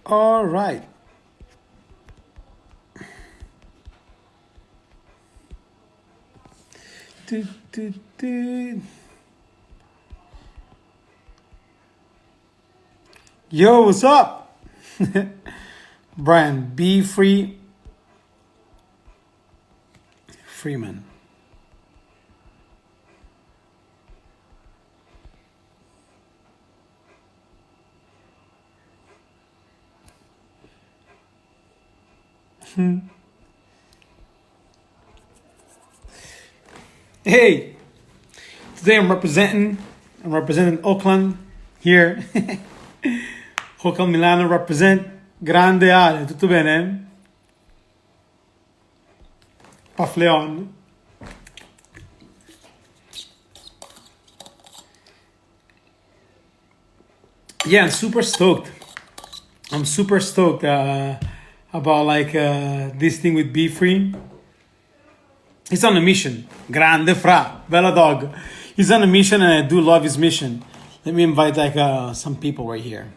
All right. Do, do, do. Yo, what's up? Brian Bfree Freeman. Hey, today I'm representing Oakland here. Oakland Milano represent. Grande Ale, tutto bene? Pafleon. Yeah, I'm super stoked. I'm super stoked about this thing with Bfree. He's on a mission. Grande fra, bella dog. He's on a mission, and I do love his mission. Let me invite some people right here.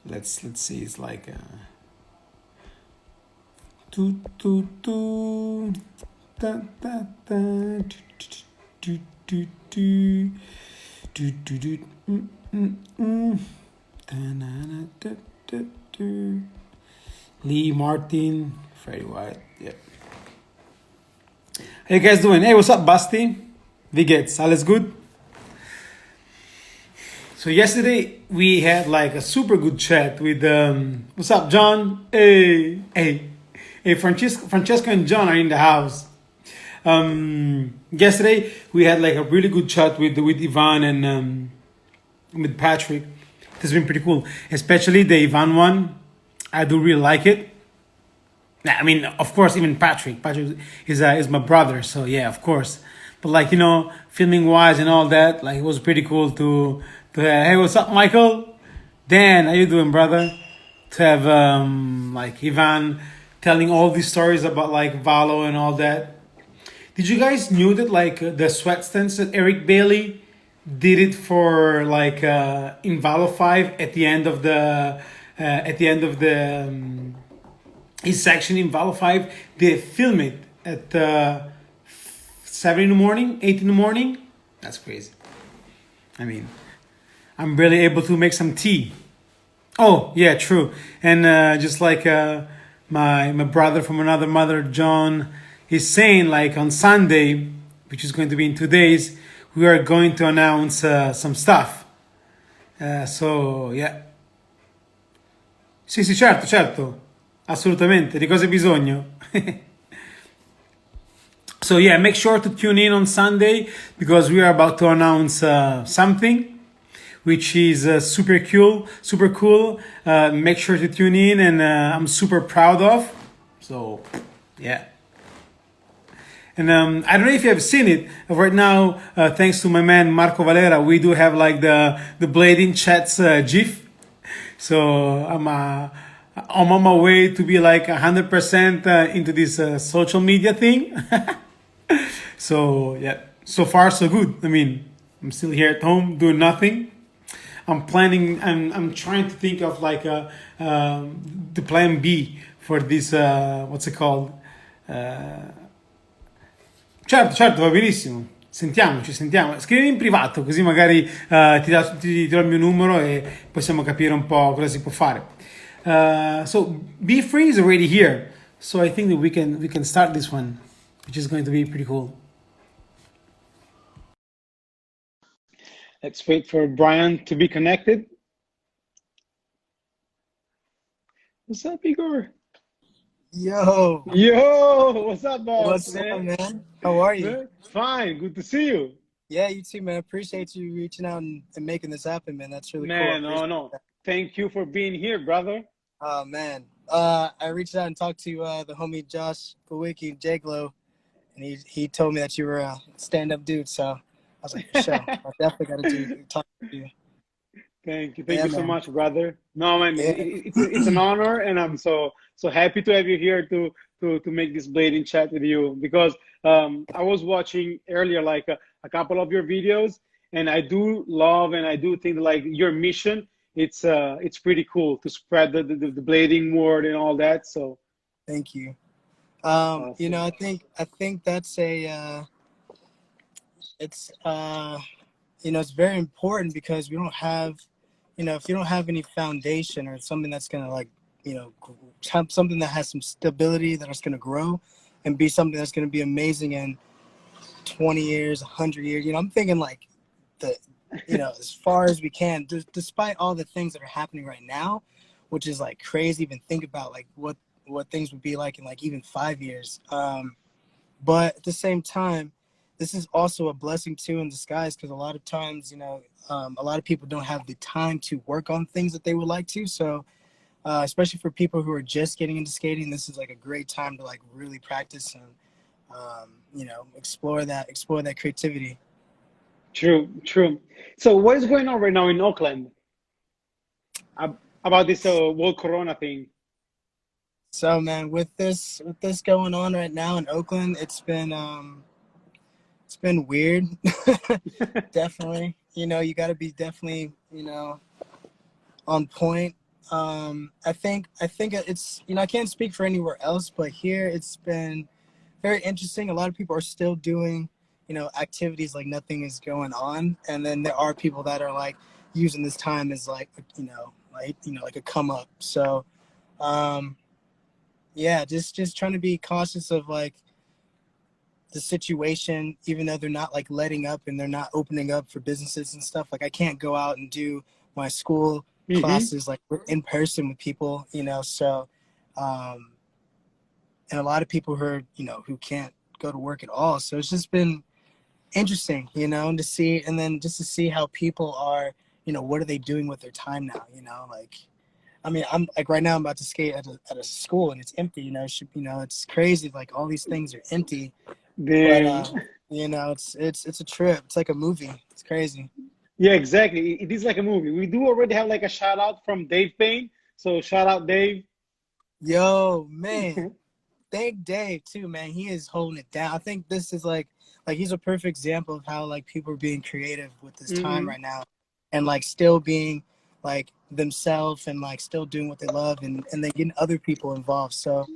Let's see. It's like do do do da da da do do do do do do do. Lee Martin, Freddie White. Yep. How you guys doing? Hey, what's up, Basti? Wie geht's? Alles good? So yesterday we had like a super good chat with what's up, John? Hey, Francesco and John are in the house. Yesterday we had like a really good chat with Ivan and with Patrick. It's been pretty cool, especially the Ivan one. I do really like it. I mean, of course, even Patrick is my brother, so yeah, of course. But like, you know, filming wise and all that, like it was pretty cool to hey, what's up, Michael? Dan, how you doing, brother? To have like Ivan telling all these stories about like Valo and all that. Did you guys knew that like the sweat stance that Eric Bailey did it for like in Valo 5 at the end of the his section in Valo 5, they film it at 7 in the morning, 8 in the morning. That's crazy. I mean, I'm barely able to make some tea. Oh, yeah, true. And just like my brother from another mother, John, is saying like on Sunday, which is going to be in 2 days, we are going to announce some stuff. So, yeah. Sì, certo. Assolutamente. Di cosa hai bisogno? So yeah, make sure to tune in on Sunday because we are about to announce something which is super cool. Make sure to tune in, and I'm super proud of. So yeah. And I don't know if you have seen it right now. Thanks to my man Marco Valera, we do have like the Blading Chats GIF. So I'm on my way to be like 100% into this social media thing. So yeah, so far so good. I mean, I'm still here at home doing nothing. I'm trying to think of like the plan B for this. What's it called? Certo, va benissimo. Sentiamo. Scrivimi in privato così magari ti do il mio numero e possiamo capire un po' cosa si può fare. So Bfree is already here, so I think that we can start this one, which is going to be pretty cool. Let's wait for Brian to be connected. What's up, Igor? Yo, What's up, boss? what's up, man? How are you? Fine, good to see you. Yeah, you too, man. Appreciate you reaching out and making this happen, man. That's really Man, cool. no. Thank you for being here, brother. Oh, man. I reached out and talked to the homie Josh Kowicki, J-Glow, and he told me that you were a stand-up dude, so I was like, for sure. I definitely got to talk to you. Thank you so much, brother. No, man, it's an honor, and I'm so happy to have you here to make this blading chat with you because I was watching earlier like a couple of your videos, and I do love and I do think like your mission it's pretty cool to spread the blading word and all that. So Thank you. You know, awesome. I think that's it's you know, it's very important because we don't have, you know, if you don't have any foundation or something that's gonna like, you know, have something that has some stability that is gonna grow and be something that's gonna be amazing in 20 years, 100 years. You know, I'm thinking like the, you know, as far as we can, despite all the things that are happening right now, which is like crazy. Even think about like what things would be like in like even 5 years. But at the same time, this is also a blessing too in disguise because a lot of times, you know, a lot of people don't have the time to work on things that they would like to. So, especially for people who are just getting into skating, this is like a great time to like really practice and, you know, explore that creativity. True, true. So what is going on right now in Oakland about this whole Corona thing? So, man, with this going on right now in Oakland, it's been weird. Definitely, you know, you got to be definitely, you know, on point. I think it's, you know, I can't speak for anywhere else, but here it's been very interesting. A lot of people are still doing, you know, activities like nothing is going on, and then there are people that are like using this time as like, you know, like a come up. So, um, yeah, just trying to be cautious of like the situation, even though they're not like letting up and they're not opening up for businesses and stuff. Like I can't go out and do my school Hmm. classes like in person with people, you know. So, um, and a lot of people who are, you know, who can't go to work at all. So it's just been interesting, you know, and to see, and then just to see how people are, you know, what are they doing with their time now, you know, like. I mean, I'm like right now. I'm about to skate at a school and it's empty. You know, you know, it's crazy. Like all these things are empty, but Damn. you know, it's a trip. It's like a movie. It's crazy. Yeah, exactly. It is like a movie. We do already have like a shout out from Dave Payne. So shout out Dave. Yo, man, thank Dave too, man. He is holding it down. I think this is like he's a perfect example of how like people are being creative with this time Hmm. right now, and like still being like themselves and like still doing what they love and then getting other people involved. So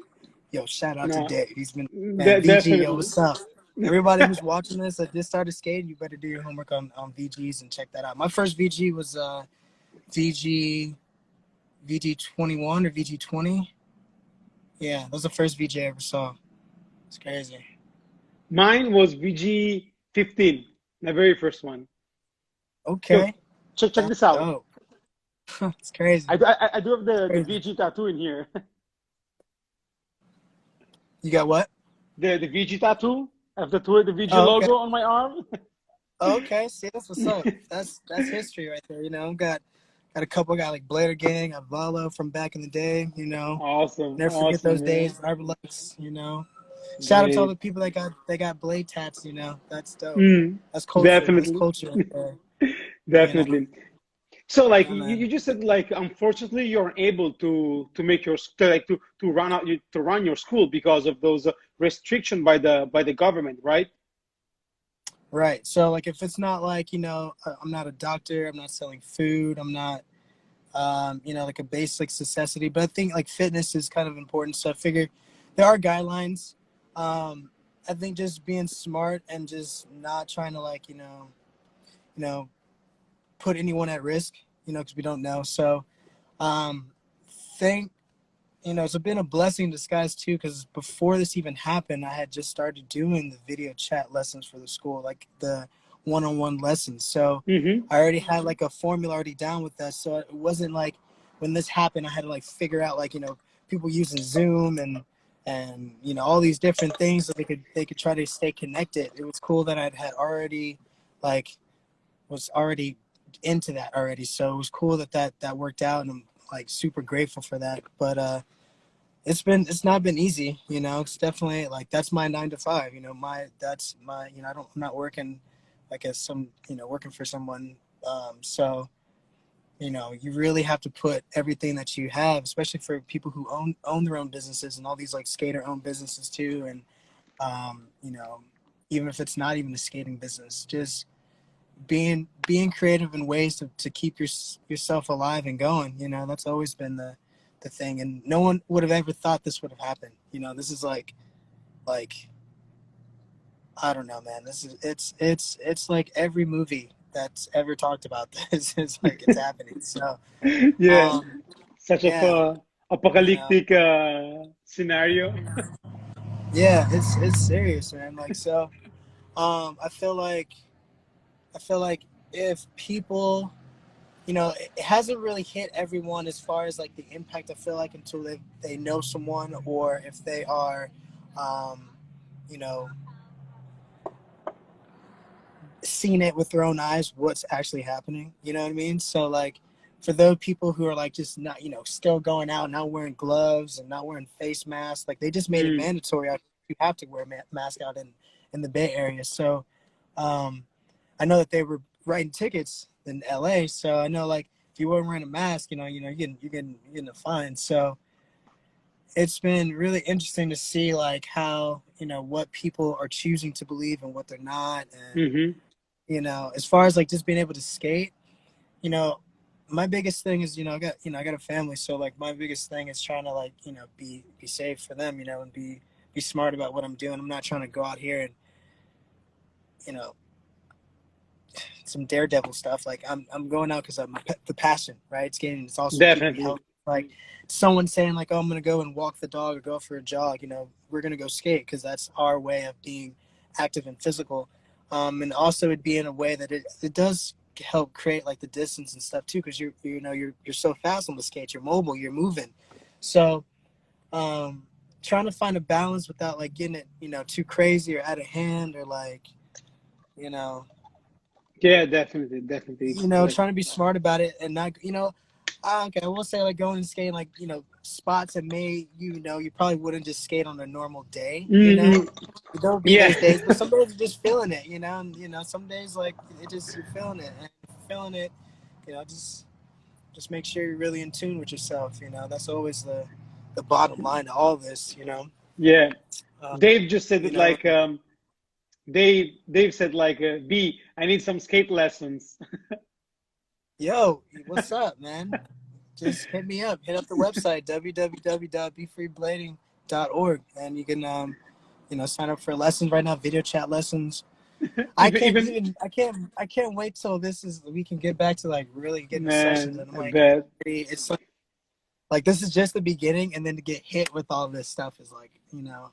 yo, shout out to No, Dave. He's been, man, VG, yo, definitely. what's up? Everybody who's watching this that just started skating, you better do your homework on VGs and check that out. My first VG was VG VG 21 or VG 20. Yeah, that was the first VG I ever saw. It's crazy. Mine was VG 15, the very first one. Yo, Okay, check that's this out. dope. It's crazy. I do have It's the crazy. VG tattoo in here. You got what? The VG tattoo. I have the VG Oh, okay. logo on my arm. Oh, okay. See, that's what's up. That's history right there. You know, got a couple. Got like Blader Gang, got Valo from back in the day. You know, Awesome, never forget awesome, those man. days. Arbalex, you know. Shout out to all Great. the people that got blade tats. You know, that's dope. Mm, That's culture. That's definitely, culture right there. You know. definitely. So like Yeah, you man. just said like unfortunately you're able to make your to run out to run your school because of those restriction by the government, right? Right. So like, if it's not like, you know, I'm not a doctor. I'm not selling food. I'm not, you know, like a basic necessity. But I think like fitness is kind of important. So I figure there are guidelines. Um, I think just being smart and just not trying to like, you know, put anyone at risk. You know, because we don't know. So um, think you know, it's been a blessing in disguise too, because before this even happened, I had just started doing the video chat lessons for the school, like the one-on-one lessons. So Mm-hmm. I already had like a formula already down with that. So it wasn't like when this happened, I had to like figure out like, you know, people using Zoom and you know all these different things so they could try to stay connected. It was cool that I had already like was already into that already. So it was cool that that worked out, and I'm like super grateful for that. But it's not been easy, you know. It's definitely like that's my 9 to 5, you know. That's my, you know, I'm not working like as some, you know, working for someone. So you know, you really have to put everything that you have, especially for people who own their own businesses and all these like skater owned businesses too. And you know, even if it's not even a skating business, just being creative in ways to keep yourself alive and going. That's always been the thing, and no one would have ever thought this would have happened. This is like I don't know, man. This is it's like every movie that's ever talked about this is like it's happening. So Yeah, um such of yeah, a you know apocalyptic scenario. yeah, it's serious, man. Like so I feel like if people, it hasn't really hit everyone as far as like the impact, I feel like, until they know someone, or if they are um you know seen it with their own eyes, what's actually happening. You know what I mean? So like for those people who are like just not, still going out, not wearing gloves and not wearing face masks, like they just made it Mm. mandatory. You have to wear a mask out in the Bay Area. So um, I know that they were writing tickets in LA. So I know like if you weren't wearing a mask, you're getting a fine. So it's been really interesting to see like how, what people are choosing to believe and what they're not. And Hmm. as far as like just being able to skate, you know, my biggest thing is, I got a family, so like my biggest thing is trying to like, be safe for them, and be smart about what I'm doing. I'm not trying to go out here and, you know, some daredevil stuff. Like I'm going out because I'm the passion, right? Skating. It's also keeping me Definitely. healthy. Like someone saying like, oh, I'm gonna go and walk the dog or go for a jog. We're gonna go skate because that's our way of being active and physical. And also it'd be in a way that it does help create like the distance and stuff too, because you're so fast on the skate. You're mobile. You're moving. So trying to find a balance without like getting it too crazy or out of hand, or like you know Yeah, definitely, definitely. Like, trying to be smart about it and not, okay, I will say like going and skating like, spots that may, you probably wouldn't just skate on a normal day, mm, There'll be yeah. those days, but some days you're just feeling it, and, some days like you're feeling it, and if you're feeling it, just make sure you're really in tune with yourself, that's always the bottom line to all this, Yeah. uh, Dave just said you it know, like Dave said like B, I need some skate lessons. yo, what's up, man? Just hit me up. Hit up the website www.bfreeblading.org, and you can sign up for lessons right now. Video chat lessons. even even I can't wait till we can get back to like really getting the sessions. man, And I'm I like, bet. it's like this is just the beginning, and then to get hit with all this stuff is like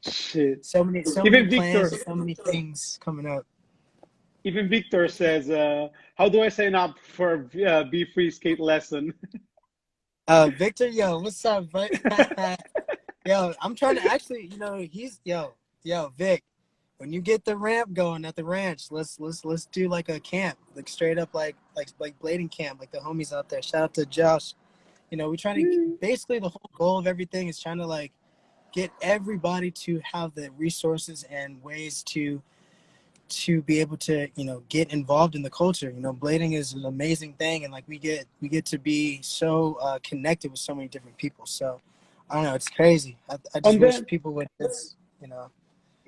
Shit. so many Even plans, Victor so many things coming up. even Victor says, how do I sign up for Be Free skate lesson? Victor, yo, what's up, bud? Yo, I'm trying to actually, he's Vic. When you get the ramp going at the ranch, let's do like a camp, like straight up like blading camp, like the homies out there. Shout out to Josh. We're trying to basically the whole goal of everything is trying to like get everybody to have the resources and ways to be able to get involved in the culture. Blading is an amazing thing, and like we get to be so connected with so many different people. So I don't know, it's crazy. I just On wish the people would just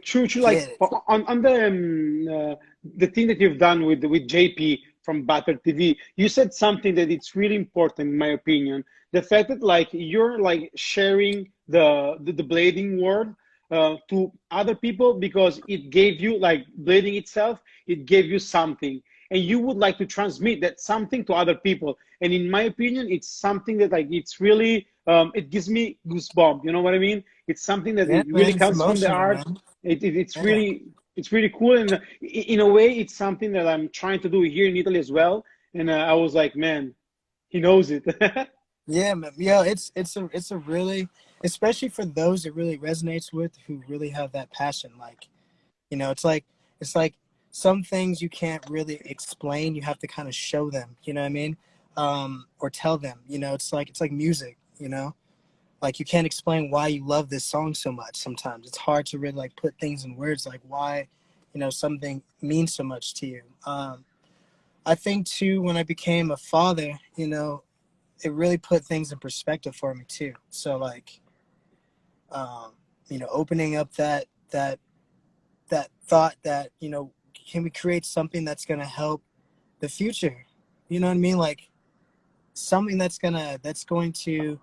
true, like get it. on the thing that you've done with JP from Butter TV, you said something that it's really important in my opinion. The fact that like you're like sharing the blading world to other people because it gave you like blading itself, it gave you something, and you would like to transmit that something to other people. And in my opinion, it's something that like it's really it gives me goosebump. You know what I mean? It's something that Yeah, it really man, it's comes from the emotional, art. man. Yeah, It's really cool, and in a way, it's something that I'm trying to do here in Italy as well. And I was like, man, he knows it. yeah, man. Yeah, it's a really, especially for those it really resonates with, who really have that passion. Like it's like some things you can't really explain. You have to kind of show them. You know what I mean? Or tell them. It's like music. Like you can't explain why you love this song so much. Sometimes it's hard to really like put things in words, like why something means so much to you. I think too, when I became a father, it really put things in perspective for me too. So like um, opening up that thought that can we create something that's going to help the future. You know what I mean? Like something that's going to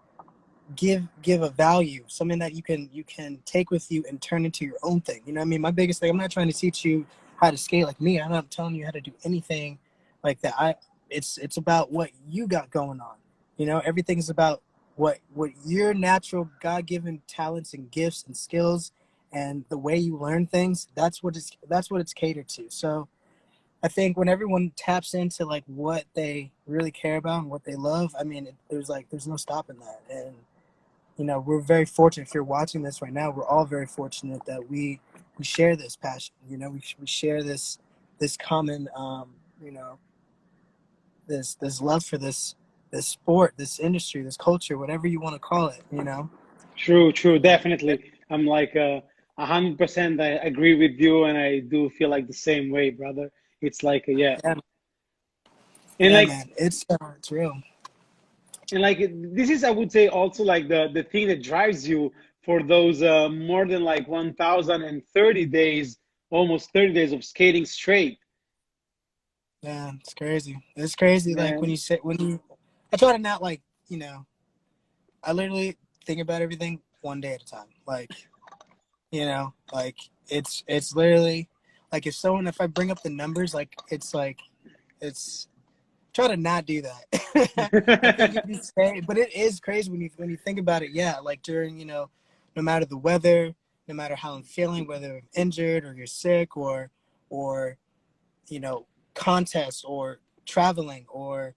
give a value, something that you can take with you and turn into your own thing. You know what I mean? My biggest thing, I'm not trying to teach you how to skate like me. I'm not telling you how to do anything like that. It's about what you got going on. You know, everything's about what your natural God-given talents and gifts and skills and the way you learn things. That's what it's catered to. So I think when everyone taps into like what they really care about and what they love, I mean, there's no stopping that. And you know, we're very fortunate. If you're watching this right now, we're all very fortunate that we share this passion. You know, we share this common, you know, this love for this sport, this industry, this culture, whatever you want to call it. You know. True, definitely. I'm like 100%. I agree with you, and I do feel like the same way, brother. It's like yeah, Yeah, and yeah, like man, it's real. and like this is, I would say, also like the thing that drives you for those more than like 1,030 days, almost 30 days of skating straight, Yeah, it's crazy. It's crazy. Like man. I try to not like, you know, I literally think about everything one day at a time. Like, you know, like it's literally like if I bring up the numbers, it's try to not do that. I think it'd be scary, but it is crazy when you think about it. Yeah, like during, you know, no matter the weather, no matter how I'm feeling, whether I'm injured or you're sick or you know, contests or traveling or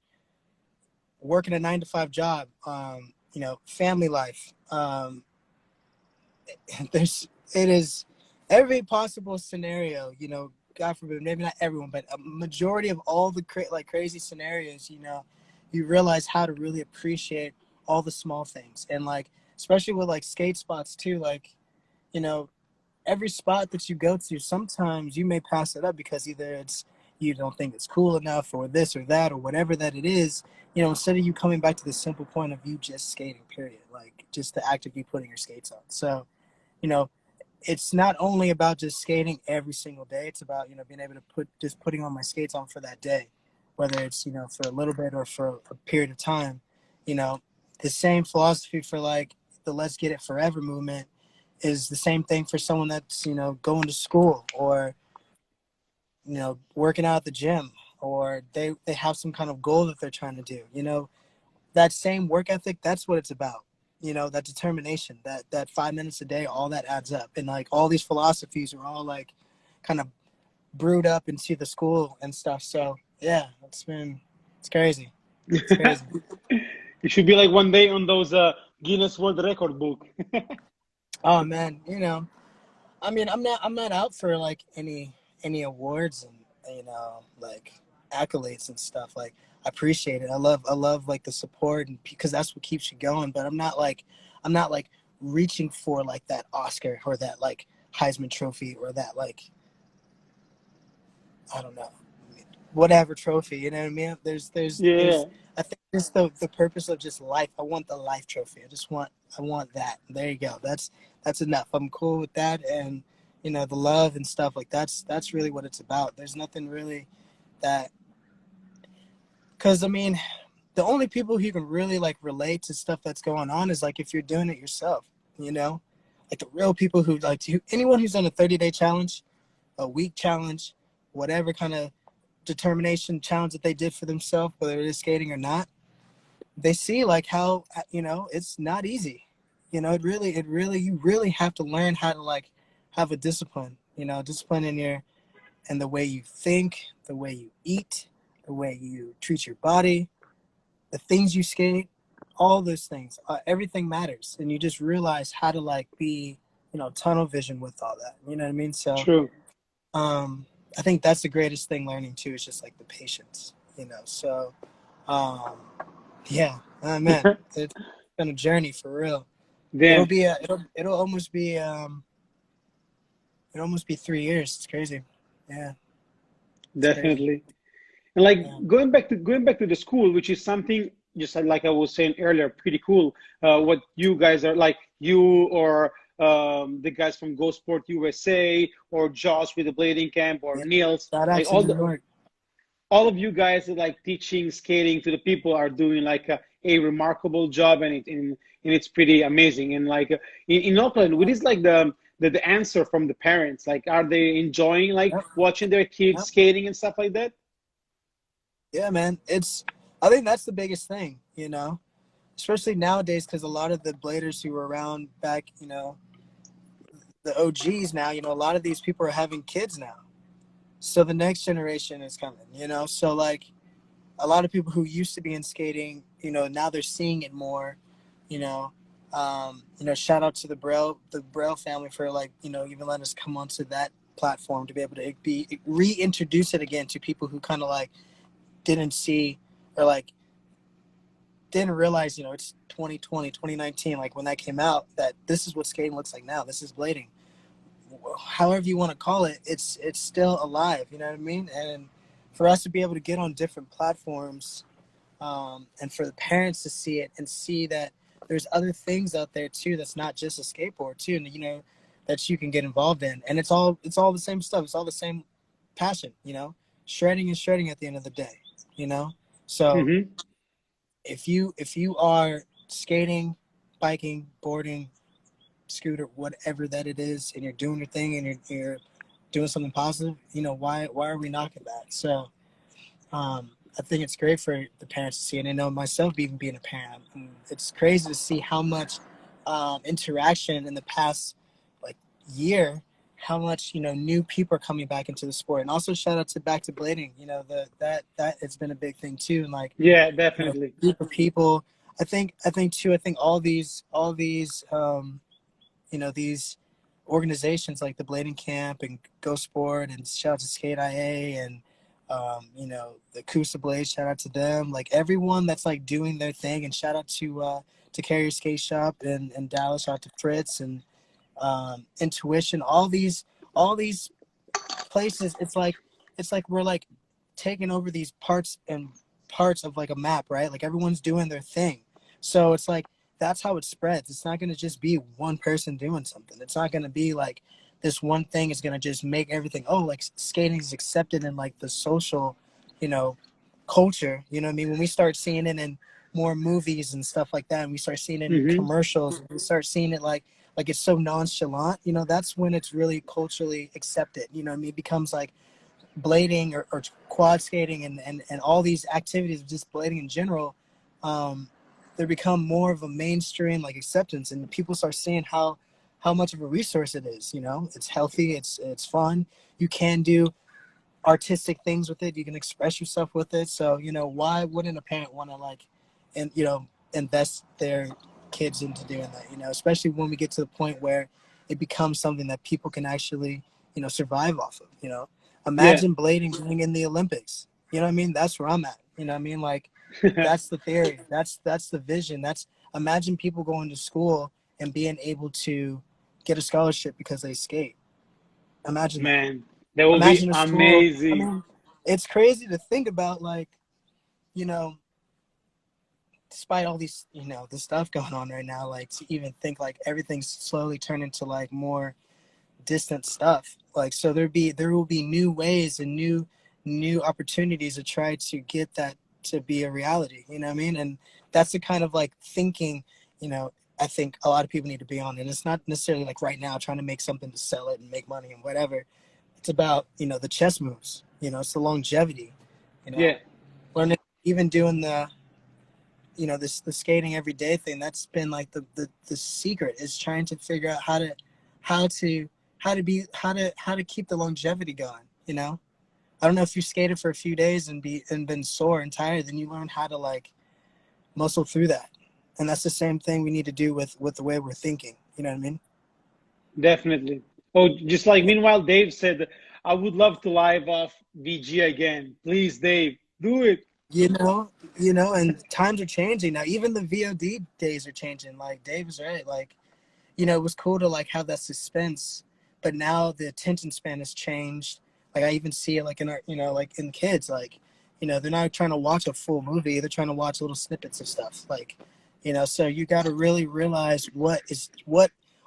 working a 9 to 5 job, you know, family life. It is every possible scenario, you know, God forbid, maybe not everyone, but a majority of all the crazy scenarios, you know, you realize how to really appreciate all the small things. And like, especially with like skate spots too, like, you know, every spot that you go to, sometimes you may pass it up because either it's you don't think it's cool enough or this or that or whatever that it is. You know, instead of you coming back to the simple point of you just skating, period, like just the act of you putting your skates on. So, you know, it's not only about just skating every single day. It's about, you know, being able to putting on my skates on for that day, whether it's, you know, for a little bit or for a period of time. You know, the same philosophy for like the Let's Get It Forever movement is the same thing for someone that's, you know, going to school or, you know, working out at the gym, or they have some kind of goal that they're trying to do. You know, that same work ethic, that's what it's about. You know, that determination, that 5 minutes a day, all that adds up. And like all these philosophies are all like kind of brewed up into the school and stuff. So yeah, it's crazy. It's crazy. You should be like one day on those Guinness World Record book. Oh man, you know, I mean, I'm not out for like any awards and, you know, like accolades and stuff. Like I appreciate it. I love like the support, and because that's what keeps you going. But I'm not like reaching for like that Oscar or that like Heisman Trophy or that like, I don't know, whatever trophy. You know what I mean? There's Yeah, I think just the purpose of just life. I want the life trophy. I want that. There you go. That's enough. I'm cool with that, and you know, the love and stuff like that's really what it's about. There's nothing really that, because I mean, the only people who can really like relate to stuff that's going on is like if you're doing it yourself. You know, like the real people who like anyone who's done a 30-day challenge, a week challenge, whatever kind of determination challenge that they did for themselves, whether it is skating or not, they see like how, you know, it's not easy. You know, you really have to learn how to like have a discipline, you know, discipline in your, and the way you think, the way you eat, the way you treat your body, the things you skate, all those things, everything matters. And you just realize how to like be, you know, tunnel vision with all that. You know what I mean? So, true. I think that's the greatest thing learning too, is just like the patience, you know? So, um, yeah, man, it's been a journey for real. It'll Damn, be it'll almost be 3 years. It's crazy. Yeah, it's crazy. definitely. And like Yeah, going back to the school, which is something just like I was saying earlier, pretty cool. What you guys are like, you or the guys from Go Sport USA or Josh with the blading camp or yeah. Niels, Shout out like to all New the York. all of you guys that like teaching skating to the people are doing like a remarkable job, and it's pretty amazing. And like in Oakland, what is like the answer from the parents? Like, are they enjoying like Yep. watching their kids Yep. skating and stuff like that? Yeah, man. I think that's the biggest thing, especially nowadays, because a lot of the bladers who were around back, the OGs now, a lot of these people are having kids now. So the next generation is coming, So like a lot of people who used to be in skating, now they're seeing it more, you know. Shout out to the Braille family for like, even letting us come onto that platform to be able to reintroduce it again to people who kind of like didn't see or like didn't realize, it's 2020, 2019, like when that came out, that this is what skating looks like now. This is blading. However you want to call it, it's still alive, you know what I mean? And for us to be able to get on different platforms, and for the parents to see it and see that there's other things out there too that's not just a skateboard too, and that you can get involved in. And it's all the same stuff. It's all the same passion, shredding and shredding at the end of the day, So Hmm. if you are skating, biking, boarding, scooter, whatever that it is, and you're doing your thing and you're doing something positive, why are we knocking that? So I think it's great for the parents to see, and I know myself even being a parent, it's crazy to see how much interaction in the past like year, how much new people are coming back into the sport. And also shout out to Back to Blading, that it's been a big thing too, and like Yeah, definitely. group of people. I think these organizations like the Blading Camp and Go Sport, and shout out to Skate IA and the Kusa Blade, shout out to them. Like everyone that's like doing their thing, and shout out to Carrier Skate Shop and Dallas, shout out to Fritz and Intuition, all these places. It's like we're like taking over these parts of like a map, right? Like everyone's doing their thing. So it's like that's how it spreads. It's not going to just be one person doing something. It's not going to be like this one thing is going to just make everything, oh, like skating is accepted in like the social, culture. You know what I mean? When we start seeing it in more movies and stuff like that, and we start seeing it in Hmm. commercials, and we start seeing it like it's so nonchalant, that's when it's really culturally accepted. You know what I mean? It becomes like blading or quad skating and all these activities of just blading in general, they become more of a mainstream like acceptance, and people start seeing how much of a resource it is. It's healthy, it's fun, you can do artistic things with it, you can express yourself with it. So why wouldn't a parent want to like and invest their kids into doing that, especially when we get to the point where it becomes something that people can actually survive off of. Yeah. Imagine blading being in the Olympics. You know what I mean? That's where I'm at. You know what I mean? Like that's the theory. That's the vision. That's imagine people going to school and being able to get a scholarship because they skate. Imagine that. Man, that will be Imagine a school. I amazing. mean, it's crazy to think about, like, you know, despite all these, the stuff going on right now, like to even think like everything's slowly turning to like more distant stuff. Like so there will be new ways and new opportunities to try to get that to be a reality. You know what I mean? And that's the kind of like thinking, I think a lot of people need to be on. And it's not necessarily like right now trying to make something to sell it and make money and whatever. It's about, the chess moves, it's the longevity, you know, Yeah. learning, even doing the skating everyday thing. That's been like the secret, is trying to figure out how to keep the longevity going. I don't know, if you skated for a few days and been sore and tired, then you learn how to like muscle through that. And that's the same thing we need to do with the way we're thinking. You know what I mean? Definitely. Oh, just like meanwhile, Dave said, I would love to live off VG again. Please, Dave, do it. And times are changing now. Even the VOD days are changing. Like Dave was right. Like, it was cool to like have that suspense, but now the attention span has changed. Like I even see it like in our, like in kids, like, they're not trying to watch a full movie. They're trying to watch little snippets of stuff. Like, so you got to really realize what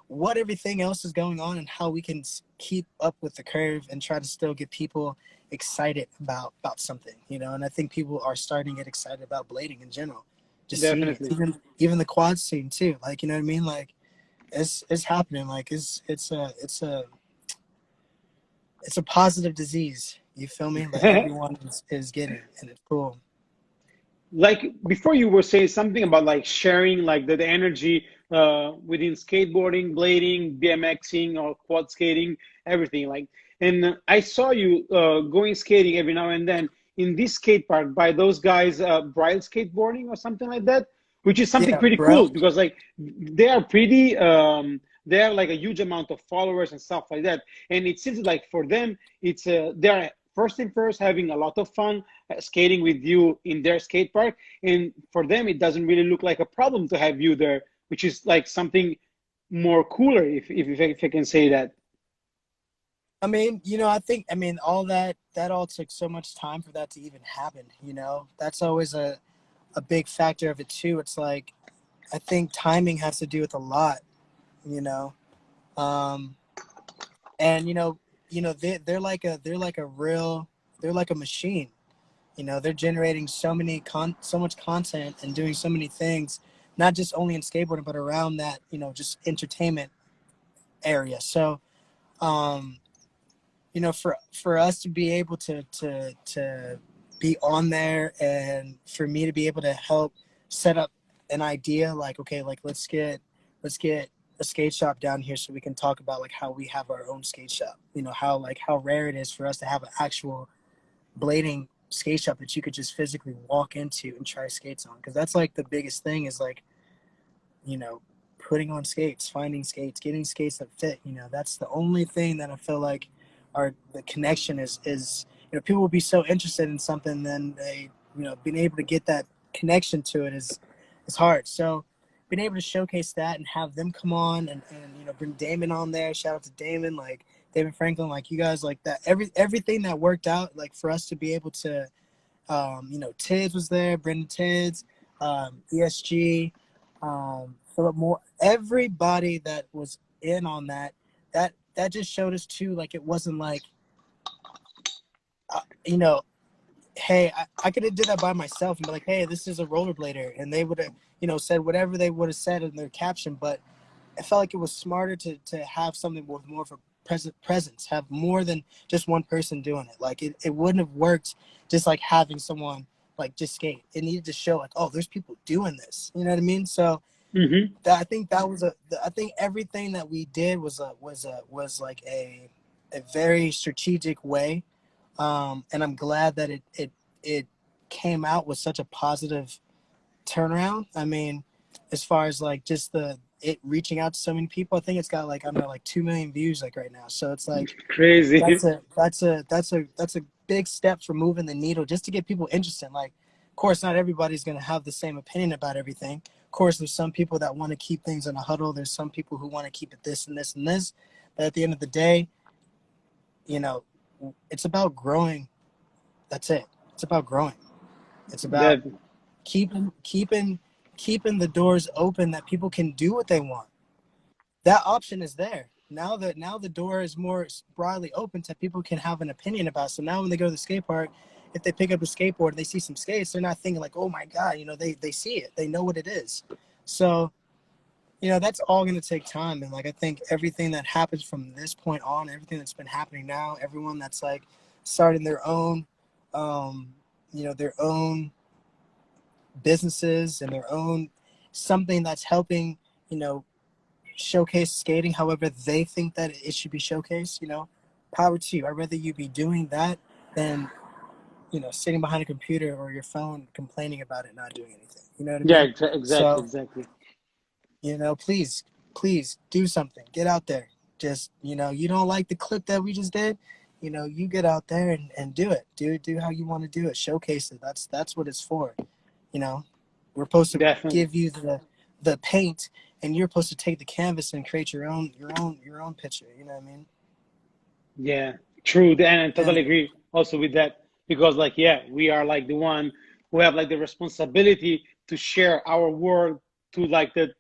what everything else is going on and how we can keep up with the curve and try to still get people excited about something, you know. And I think people are starting to get excited about blading in general, just seeing it, Definitely. even the quad scene too, like, you know what I mean, like it's happening, like it's a positive disease, you feel me, that everyone is getting, and it's cool. Like before you were saying something about like sharing like the energy within skateboarding, blading, BMXing or quad skating, everything like. And I saw you going skating every now and then in this skate park by those guys, Bright Skateboarding or something like that, which is something Yeah, pretty bro. cool because like they are pretty they have like a huge amount of followers and stuff like that. And it seems like for them it's they're first and first having a lot of fun skating with you in their skate park, and for them it doesn't really look like a problem to have you there, which is like something more cooler, if I can say that. I mean, you know, I mean, all that all took so much time for that to even happen, you know. That's always a big factor of it too. It's like, I think timing has to do with a lot, you know. Um, and they're like a real, they're like a machine. You know, they're generating so much content and doing so many things, not just only in skateboarding, but around that, you know, just entertainment area. So, um, you know, for us to be able to be on there, and for me to be able to help set up an idea, like, okay, like let's get a skate shop down here so we can talk about like how we have our own skate shop, you know, how rare it is for us to have an actual blading skate shop that you could just physically walk into and try skates on, because that's like the biggest thing, is like, you know, putting on skates, finding skates, getting skates that fit. You know, that's the only thing that I feel like the connection is, you know, people will be so interested in something, then they, you know, being able to get that connection to it is hard. So being able to showcase that and have them come on, and you know, bring Damon on there, shout out to Damon, like David Franklin, like you guys, like that, everything that worked out, like for us to be able to, you know, Tids was there, Brendan Tids, ESG, Philip Moore, everybody that was in on that just showed us too, like it wasn't like, you know, hey, I could have did that by myself and be like, hey, this is a rollerblader, and they would have, you know, said whatever they would have said in their caption, but I felt like it was smarter to have something with more of a presence, have more than just one person doing it. Like it wouldn't have worked just like having someone like just skate. It needed to show like, oh, there's people doing this. You know what I mean? So Hmm. I think that was I think everything that we did was like a very strategic way, and I'm glad that it came out with such a positive turnaround. I mean, as far as like just it reaching out to so many people, I think it's got like, I don't know, like 2 million views like right now. So it's like Crazy. that's a big step for moving the needle, just to get people interested. Like, of course, not everybody's gonna have the same opinion about everything. Of course, there's some people that want to keep things in a huddle. There's some people who want to keep it this and this and this. But at the end of the day, you know, it's about growing. That's it. It's about growing. It's about That keeping the doors open, that people can do what they want. That option is there. Now the door is more broadly open to people can have an opinion about. So now when they go to the skate park, if they pick up a skateboard and they see some skates, they're not thinking like, oh my God, you know, they see it. They know what it is. So, you know, that's all going to take time. And like, I think everything that happens from this point on, everything that's been happening now, everyone that's like starting their own, you know, their own businesses and their own something that's helping, you know, showcase skating however they think that it should be showcased, you know, power to you. I'd rather you be doing that than, you know, sitting behind a computer or your phone complaining about it not doing anything. You know what I yeah, mean? exactly, So, exactly. you know, please do something. Get out there. Just, you know, you don't like the clip that we just did, you know, you get out there and do it. Do how you want to do it. Showcase it. That's what it's for. You know, we're supposed to Definitely. give you the paint, and you're supposed to take the canvas and create your own picture. You know what I mean? Yeah, true. And I And totally agree also with that because, like, yeah, we are like the one who have like the responsibility to share our world to like the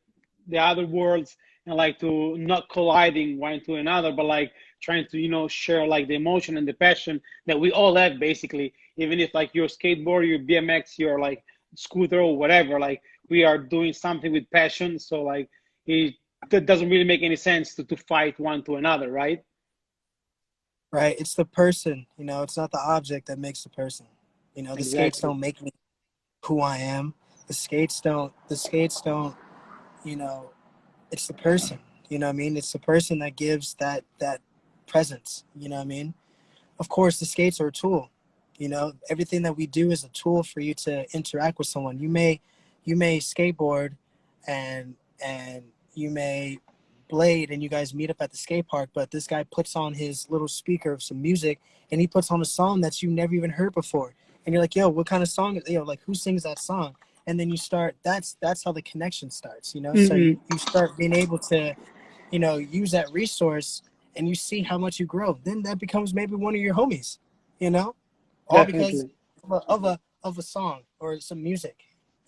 other worlds and like to not colliding one to another, but like trying to, share like the emotion and the passion that we all have basically, even if like your skateboard, your BMX, your like scooter or whatever, like we are doing something with passion. So like it that doesn't really make any sense to fight one to another, right? Right? It's the person, it's not the object that makes the person. The skates Exactly. don't make me who I am. The skates don't, you know, it's the person, what I mean? It's the person that gives that presence, what I mean? Of course, the skates are a tool. Everything that we do is a tool for you to interact with someone. You may skateboard and you may blade and you guys meet up at the skate park, but this guy puts on his little speaker of some music and he puts on a song that you never even heard before. And you're like, yo, what kind of song? Like who sings that song? And then you start, that's how the connection starts. So Hmm. you start being able to, use that resource and you see how much you grow. Then that becomes maybe one of your homies, you know, all because Definitely. of a song or some music.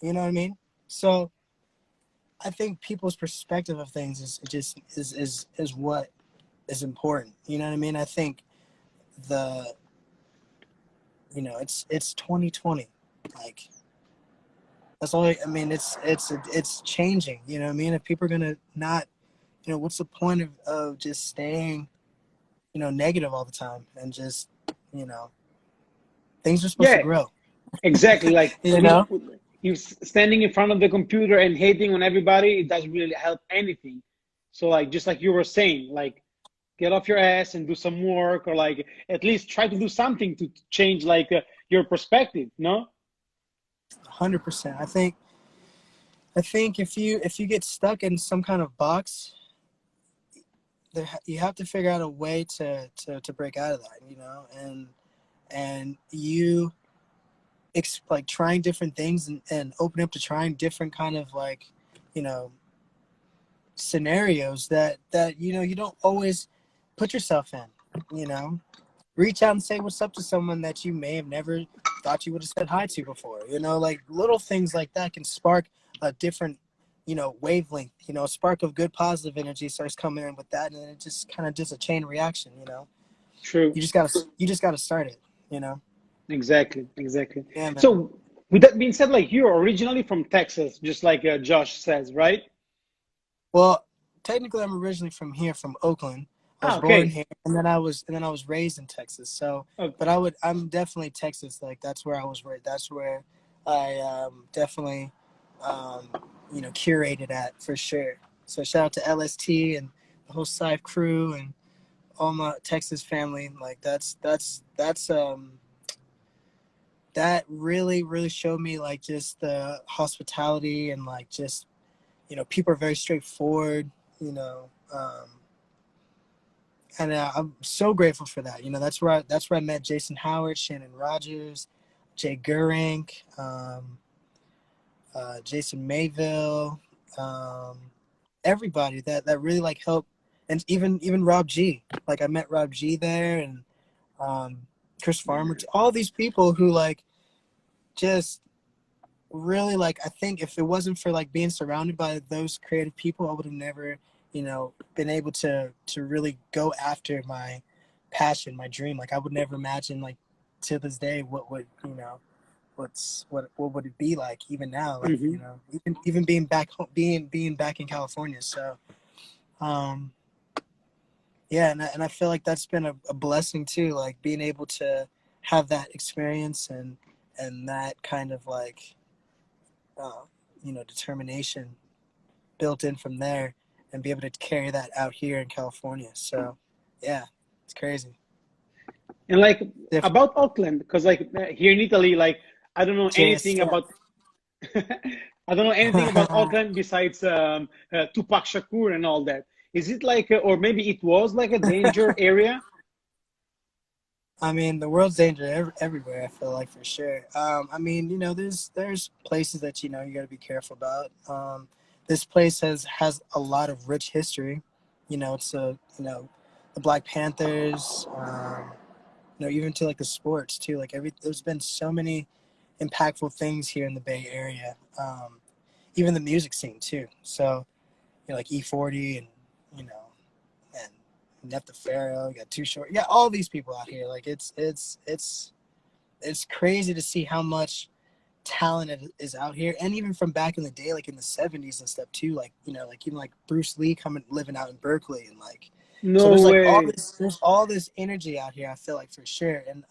You know what I mean? So I think people's perspective of things is what is important. You know what I mean? I think the it's 2020. Like that's all I mean, it's changing, you know what I mean? If people are gonna not, what's the point of just staying, negative all the time and just, you know, things are supposed to Yeah, grow. exactly. Like You know? you standing in front of the computer and hating on everybody, it doesn't really help anything. So like just like you were saying, like get off your ass and do some work, or like at least try to do something to change like your perspective. No. 100%. I think if you get stuck in some kind of box, you have to figure out a way to break out of that, and you like trying different things and open up to trying different kind of like, you know, scenarios that you don't always put yourself in, you know. Reach out and say what's up to someone that you may have never thought you would have said hi to before. Like little things like that can spark a different, wavelength. A spark of good positive energy starts coming in with that, and it just kind of does a chain reaction. True. You just gotta start it. You know. Exactly. Exactly. Yeah, man. So with that being said, like you're originally from Texas, just like Josh says, right? Well, technically, I'm originally from here, from Oakland. I was Ah, born okay. here, and then I was raised in Texas. So, but I'm definitely Texas. Like that's where I was raised. That's where I definitely, um, curated at for sure. So shout out to LST and the whole Scythe crew and all my Texas family. Like that really really showed me like just the hospitality and like just people are very straightforward. You know. And I'm so grateful for that. That's where I met Jason Howard, Shannon Rogers, Jay Gurink, Jason Mayville, um, everybody that really like helped, and even Rob G. Like I met Rob G there, and um, Chris Farmer. All these people who like just really like. I think if it wasn't for like being surrounded by those creative people, I would have never been able to really go after my passion, my dream. Like I would never imagine like to this day what would what would it be like even now, like Hmm. even being back home, being back in California. So um yeah, and I feel like that's been a blessing too, like being able to have that experience and that kind of like uh, determination built in from there and be able to carry that out here in California. So yeah, it's crazy. And like Different. about Oakland, because like here in Italy, like I don't know anything JSN. about I don't know anything about Oakland besides Tupac Shakur and all that. Is it like, or maybe it was like a danger area? I mean, the world's danger everywhere. I feel like for sure. I mean, there's places that you got to be careful about. This place has a lot of rich history. It's the Black Panthers. Even to like the sports too. Like there's been so many impactful things here in the Bay Area. Even the music scene too. So like E40 and, you know, and Nef the Pharaoh, you got Too Short. You got all these people out here. Like it's crazy to see how much talent is out here, and even from back in the day, like in the 70s and stuff too, like, you know, like even like Bruce Lee coming living out in Berkeley, and like, so No there's like way. there's all this energy out here, I feel like, for sure. And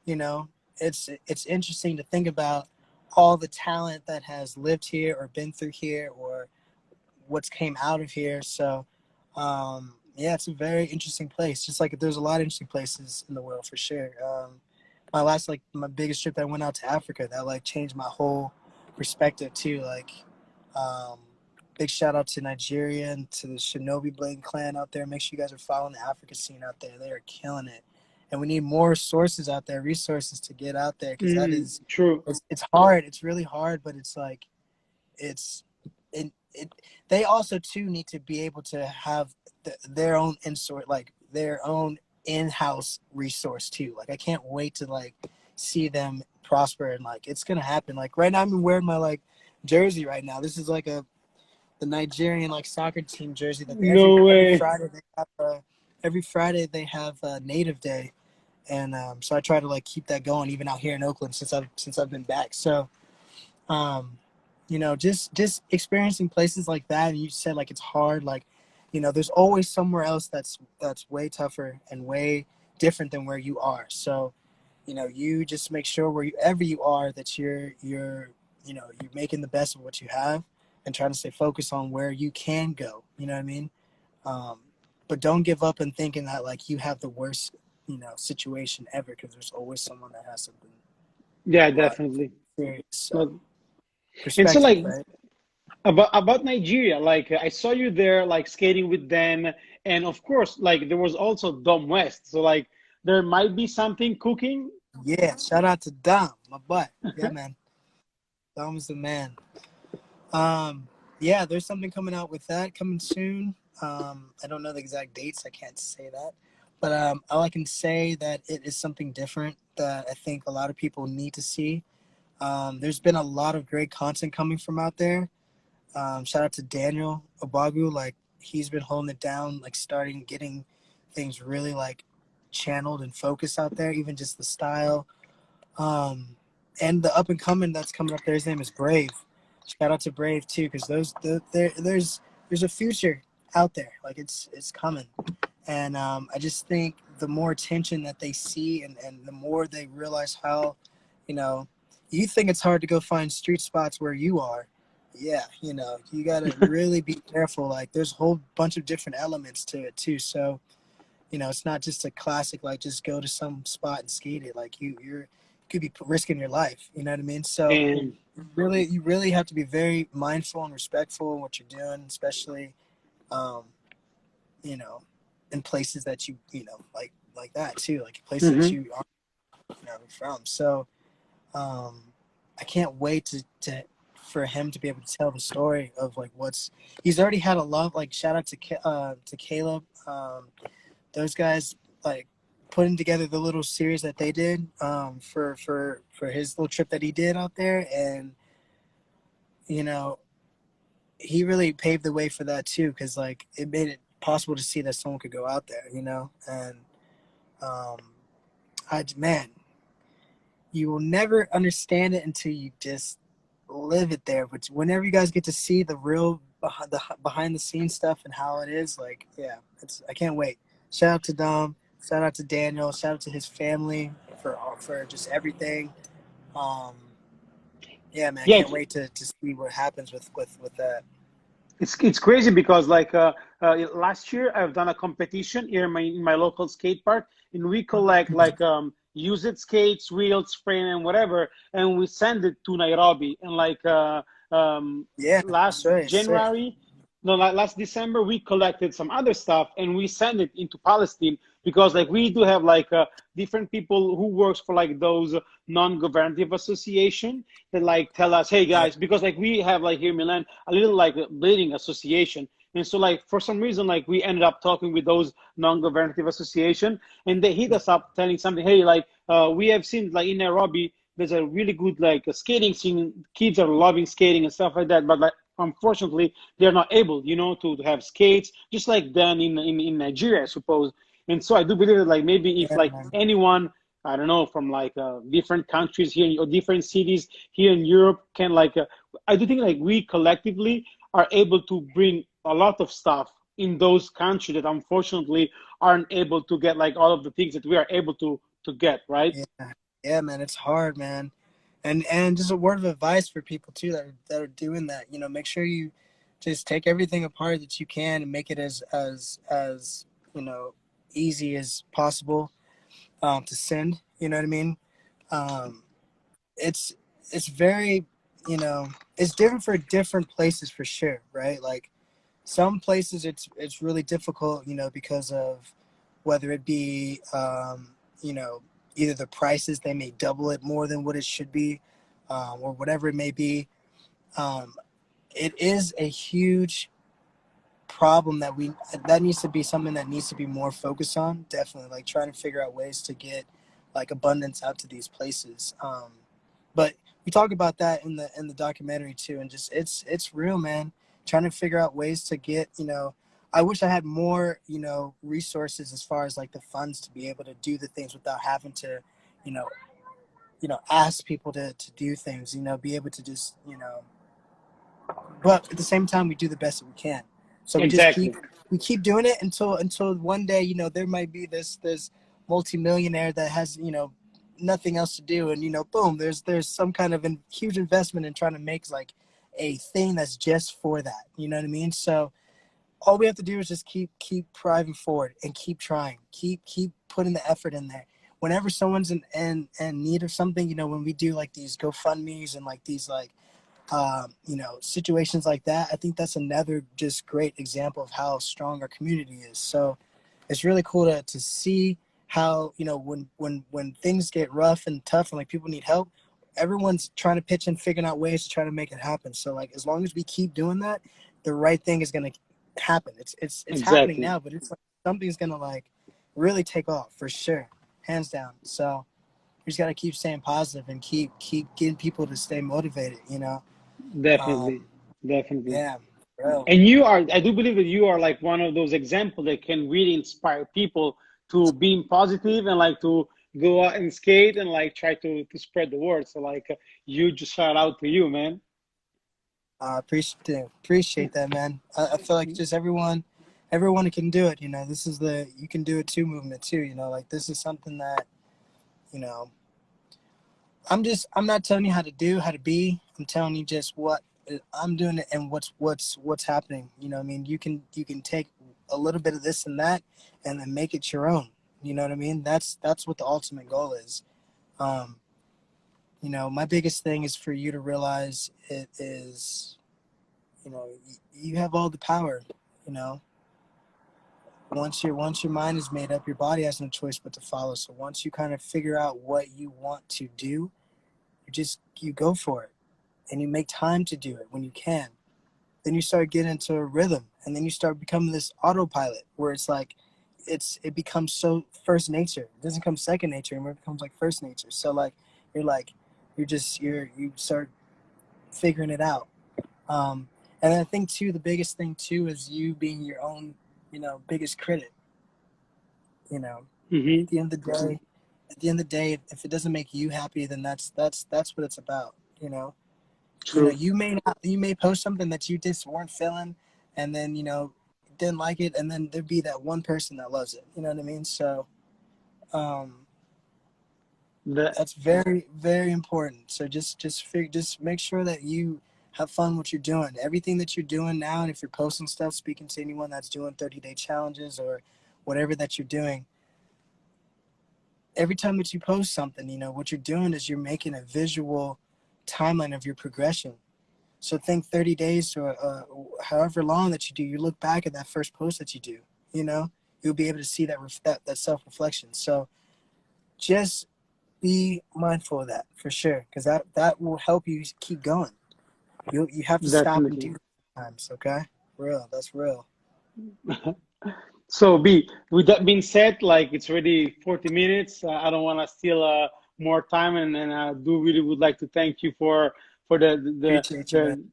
you know, it's interesting to think about all the talent that has lived here or been through here or what's came out of here. So yeah, it's a very interesting place, just like there's a lot of interesting places in the world for sure. My biggest trip that I went out to Africa, that like changed my whole perspective too. Like, big shout out to Nigeria and to the Shinobi Blade clan out there. Make sure you guys are following the Africa scene out there. They are killing it. And we need more sources out there, resources to get out there, because that is, True. it's hard. It's really hard, but it's like, they also too need to be able to have their own their own in-house resource too. Like, I can't wait to like see them prosper, and like it's gonna happen. Like right now I'm wearing my like jersey right now. This is like the Nigerian like soccer team jersey that No way. every Friday they have Native Day, and so I try to like keep that going even out here in Oakland since I've been back. So you know, just experiencing places like that, and you said like it's hard, like, you know, there's always somewhere else that's way tougher and way different than where you are. So, you know, you just make sure wherever you are that you're you know, you're making the best of what you have and trying to stay focused on where you can go. You know what I mean? But don't give up and thinking that like you have the worst, you know, situation ever, because there's always someone that has something Yeah, definitely. serious. So No. And so perspective, like right? about Nigeria, like I saw you there like skating with them, and of course like there was also Dom West. So like there might be something cooking. Yeah, shout out to Dom, my butt. Yeah, man. Dom's the man. Yeah, there's something coming out with that coming soon. I don't know the exact dates. I can't say that. But all I can say that it is something different that I think a lot of people need to see. There's been a lot of great content coming from out there. Shout out to Daniel Obagu. Like, he's been holding it down, like getting things really like channeled and focused out there, even just the style. And the up and coming that's coming up there, his name is Brave. Shout out to Brave too, because there's a future out there. Like, it's coming. And I just think the more attention that they see, and the more they realize how, you know, you think it's hard to go find street spots where you are. Yeah, you know, you got to really be careful. Like, there's a whole bunch of different elements to it too. So, you know, it's not just a classic, like, just go to some spot and skate it. Like, you could be risking your life. You know what I mean? So And you really have to be very mindful and respectful in what you're doing, especially, you know, in places that you know, like that too, like places that you are, you know, from. So I can't wait to for him to be able to tell the story of like he's already had a love. Like, shout out to Caleb, those guys, like putting together the little series that they did for his little trip that he did out there. And you know, he really paved the way for that too, because like it made it possible to see that someone could go out there, you know. And man, you will never understand it until you just live it there. But whenever you guys get to see the real behind the scenes stuff and how it is, like, yeah, I can't wait. Shout out to Dom, shout out to Daniel, shout out to his family for just everything. Yeah, man, I yeah, can't wait to see what happens with that. it's crazy because like last year I've done a competition here in my local skate park, and we collect like used skates, wheels, frame, and whatever, and we send it to Nairobi. And like Yeah, last sick. January, no, like last December, we collected some other stuff and we send it into Palestine, because like we do have like different people who works for like those non-governative association that like tell us, hey Yeah, guys, because like we have like here in Milan a little like bleeding association. And so like for some reason, like we ended up talking with those non-governative association, and they hit us up telling something, hey, like we have seen like in Nairobi there's a really good like skating scene, kids are loving skating and stuff like that, but like unfortunately they're not able, to have skates, just like done in Nigeria, I suppose. And so I do believe that like maybe if Yeah, like man. anyone, I don't know, from like different countries here or different cities here in Europe can like, I do think like we collectively are able to bring a lot of stuff in those countries that unfortunately aren't able to get like all of the things that we are able to get, right? Yeah, yeah, man. It's hard, man. And just a word of advice for people too that are doing that. Make sure you just take everything apart that you can and make it as easy as possible to send. You know what I mean? Um, it's it's very it's different for different places for sure, right? Like some places it's really difficult, because of whether it be either the prices, they may double it more than what it should be, or whatever it may be. um, it is a huge problem that needs to be something that needs to be more focused on, definitely, like trying to figure out ways to get like abundance out to these places. But we talk about that in the documentary too, and just it's real, man. Trying to figure out ways to get, I wish I had more, resources as far as like the funds to be able to do the things without having to, you know ask people to do things, be able to just, but at the same time we do the best that we can. So Exactly. we keep doing it until one day, there might be this multimillionaire that has, nothing else to do, and boom, there's some kind of huge investment in trying to make like a thing that's just for that. You know what I mean? So all we have to do is just keep driving forward and keep trying, keep putting the effort in there. Whenever someone's in need of something, when we do like these GoFundMe's and like these like situations like that, I think that's another just great example of how strong our community is. So it's really cool to see how, when things get rough and tough and like people need help, everyone's trying to pitch in, figuring out ways to try to make it happen. So like as long as we keep doing that, the right thing is going to happen. It's happening Exactly. now, but it's like something's going to like really take off for sure, hands down. So we just got to keep staying positive and keep getting people to stay motivated. Definitely. um, Definitely. yeah, bro. And you are, I do believe that you are like one of those examples that can really inspire people to being positive and like to go out and skate and like try to spread the word. So like huge shout out to you, man. Appreciate that, man. I feel like just everyone can do it. This is the you can do it too movement too. Like this is something that you know. I'm not telling you how to be. I'm telling you just what I'm doing it and what's happening. I mean, you can take a little bit of this and that, and then make it your own. You know what I mean? That's what the ultimate goal is. Um, my biggest thing is for you to realize it is, you have all the power. You know, once your mind is made up, your body has no choice but to follow. So once you kind of figure out what you want to do, you go for it, and you make time to do it when you can. Then you start getting into a rhythm, and then you start becoming this autopilot where it's like it becomes so first nature. It doesn't become second nature anymore. It becomes like first nature. So like you start figuring it out. And I think too, the biggest thing too is you being your own, biggest critic. Hmm. At the end of the day, if it doesn't make you happy, then that's what it's about. True. You may post something that you just weren't feeling, and then didn't like it, and then there'd be that one person that loves it. You know what I mean? So um, The, that's very very important. So just make sure that you have fun what you're doing, everything that you're doing now, and if you're posting stuff, speaking to anyone that's doing 30-day challenges or whatever that you're doing. Every time that you post something, what you're doing is you're making a visual timeline of your progression. So think 30 days or however long that you do, you look back at that first post that you do, you'll be able to see that self-reflection. So just be mindful of that for sure, because that will help you keep going. You have to stop and do Definitely. it sometimes, okay? Real, that's real. So B, with that being said, like it's already 40 minutes. I don't want to steal more time, and I do really would like to thank you for the Appreciate you, man.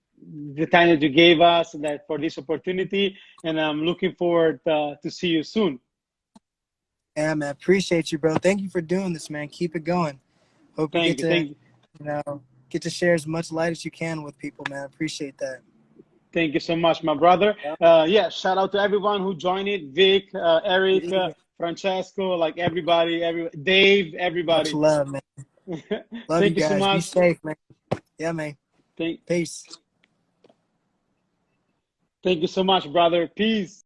the time that you gave us that for this opportunity, and I'm looking forward to see you soon. Yeah, man. Appreciate you, bro. Thank you for doing this, man. Keep it going. Hope you get to, Thank you. you know, get to share as much light as you can with people, man. Appreciate that. Thank you so much, my brother. Yeah, shout out to everyone who joined it. Vic, Eric, Francesco, like everybody, Dave, everybody. Much love, man. Love Thank you you so guys. Be much. safe, man. Yeah, man. Peace. Thank you so much, brother. Peace.